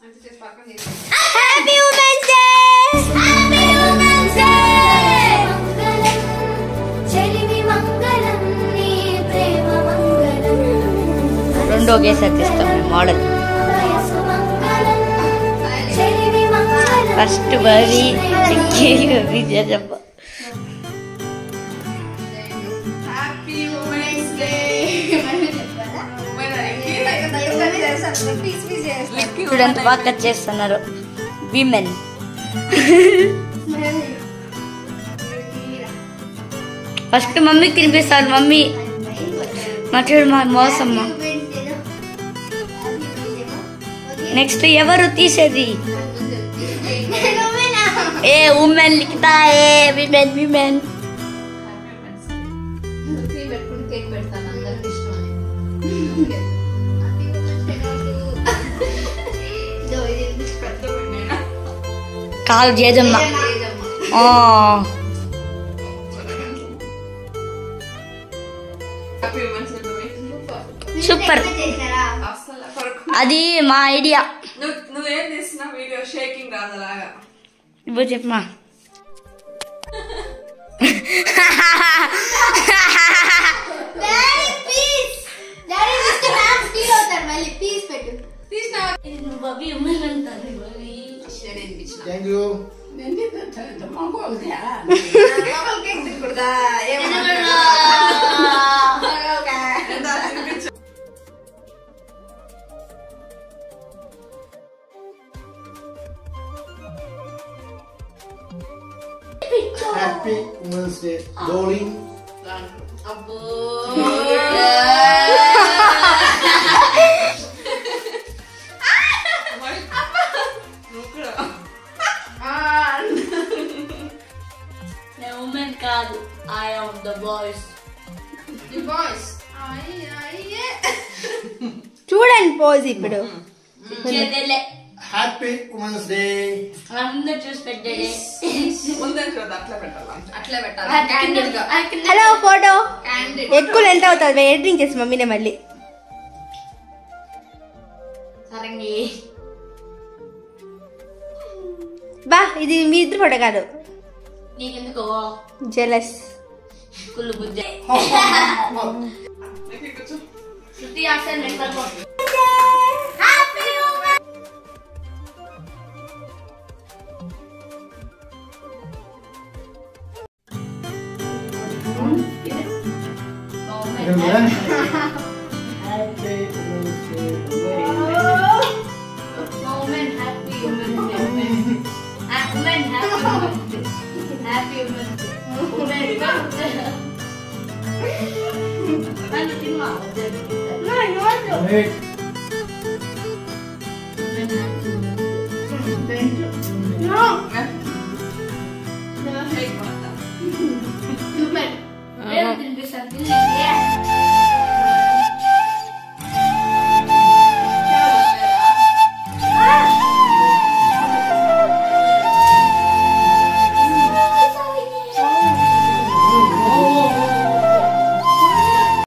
Happy women's day happy women's day చెలిమి మంగళం నీ ప్రేమ మంగళం రెండు ఒకేసారి తీస్తాం మోడల్ ఫస్ట్ బరి విజయ చెప్ప చూడండి బాగా కట్ చేస్తున్నారు విమెన్ ఫస్ట్ మమ్మీకి తినిపిస్తారు మమ్మీ మటన్ మా మోసమ్మ నెక్స్ట్ ఎవరు తీసేది a woman Likhita a women women కాదు జేజమ్మ సూపర్ అది మా ఐడియా నువ్వేం తీసిన వీడియో షేకింగ్ రాదలాగా ఇప్పుడు చెప్పమా Thank you. Happy Women's Day, Dolly. Women కాదు I am the boys. The boys. చూడండి పోజ్ ఇప్పుడు Happy Women's Day. అందరూ చూసి పెట్టండి ముందే చూద్దాం అట్లా పెట్టాలి హలో ఫోటో ఎక్కువ ఎంత అవుతుంది ఎడిటింగ్ చేసి మమ్మీనే మళ్ళీ సరంగి బా ఇది మీ ఇద్దరు ఫోటో కాదు నీకెందుకో జెలస్ కుళ్ళు బుజ్జ శృతి ఆసన్ వెంకల్పో Wait.